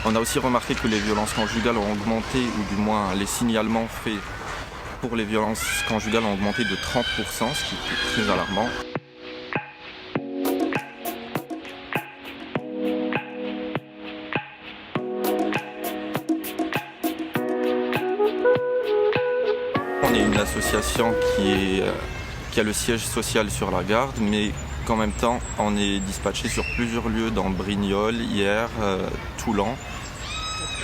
On a aussi remarqué que les violences conjugales ont augmenté, ou du moins les signalements faits pour les violences conjugales ont augmenté de 30%, ce qui est très alarmant. On est une association qui a le siège social sur la Garde, mais qu'en même temps, on est dispatché sur plusieurs lieux dans Brignoles, Hyères, Toulon.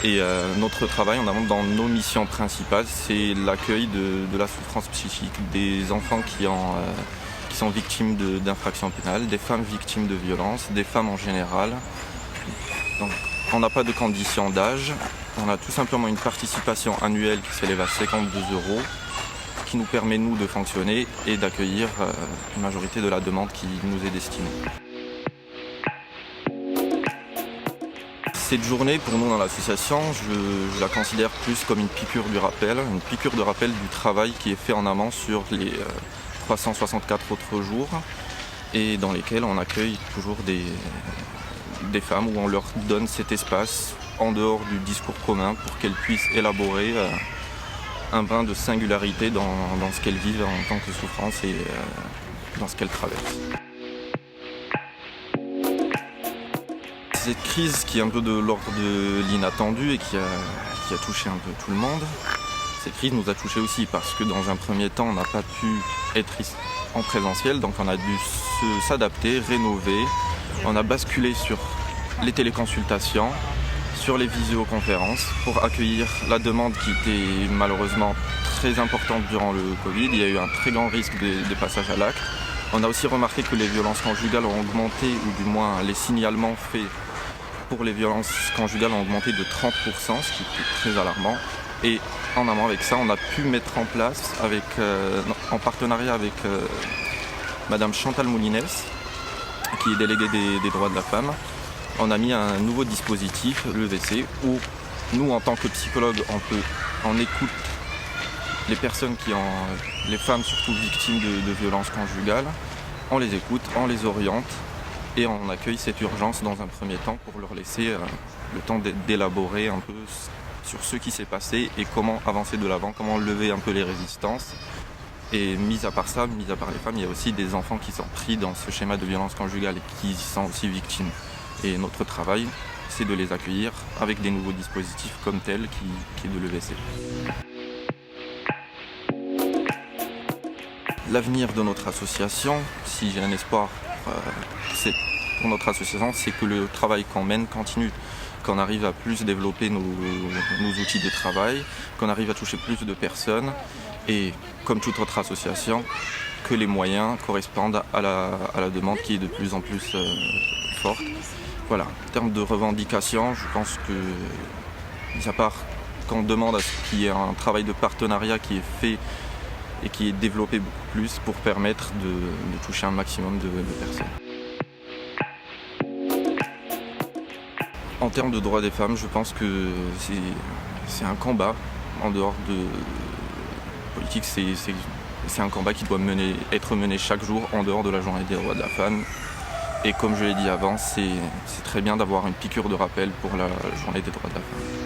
Et notre travail, en avant dans nos missions principales, c'est l'accueil de la souffrance psychique des enfants qui sont victimes d'infractions pénales, des femmes victimes de violences, des femmes en général. Donc, on n'a pas de condition d'âge, on a tout simplement une participation annuelle qui s'élève à 52 €, qui nous permet, nous, de fonctionner et d'accueillir une majorité de la demande qui nous est destinée. Cette journée, pour nous dans l'association, je la considère plus comme une piqûre de rappel du travail qui est fait en amont sur les 364 autres jours et dans lesquels on accueille toujours des femmes où on leur donne cet espace en dehors du discours commun pour qu'elles puissent élaborer un brin de singularité dans ce qu'elles vivent en tant que souffrance et dans ce qu'elles traversent. Cette crise qui est un peu de l'ordre de l'inattendu et qui a touché un peu tout le monde, cette crise nous a touchés aussi parce que dans un premier temps, on n'a pas pu être en présentiel, donc on a dû s'adapter, rénover. On a basculé sur les téléconsultations, sur les visioconférences pour accueillir la demande qui était malheureusement très importante durant le Covid. Il y a eu un très grand risque de passage à l'acte. On a aussi remarqué que les violences conjugales ont augmenté, ou du moins les signalements faits pour les violences conjugales ont augmenté de 30%, ce qui est très alarmant. Et en amont avec ça, on a pu mettre en place, en partenariat avec Madame Chantal Moulines, qui est déléguée des droits de la femme, on a mis un nouveau dispositif, le VC, où nous, en tant que psychologues, on écoute les personnes les femmes surtout victimes de violences conjugales, on les écoute, on les oriente et on accueille cette urgence dans un premier temps pour leur laisser le temps d'élaborer un peu sur ce qui s'est passé et comment avancer de l'avant, comment lever un peu les résistances. Et mis à part ça, mis à part les femmes, il y a aussi des enfants qui sont pris dans ce schéma de violence conjugale et qui sont aussi victimes. Et notre travail, c'est de les accueillir avec des nouveaux dispositifs comme tel qui est de l'EVC. L'avenir de notre association, si j'ai un espoir pour notre association, c'est que le travail qu'on mène continue, qu'on arrive à plus développer nos outils de travail, qu'on arrive à toucher plus de personnes et, comme toute autre association, que les moyens correspondent à la demande qui est de plus en plus forte. Voilà, en termes de revendications, je pense que, mis à part qu'on demande à ce qu'il y ait un travail de partenariat qui est fait et qui est développé beaucoup plus pour permettre de toucher un maximum de personnes. En termes de droits des femmes, je pense que c'est un combat en dehors de politique, c'est un combat qui doit être mené chaque jour en dehors de la journée des droits de la femme. Et comme je l'ai dit avant, c'est très bien d'avoir une piqûre de rappel pour la journée des droits de la femme.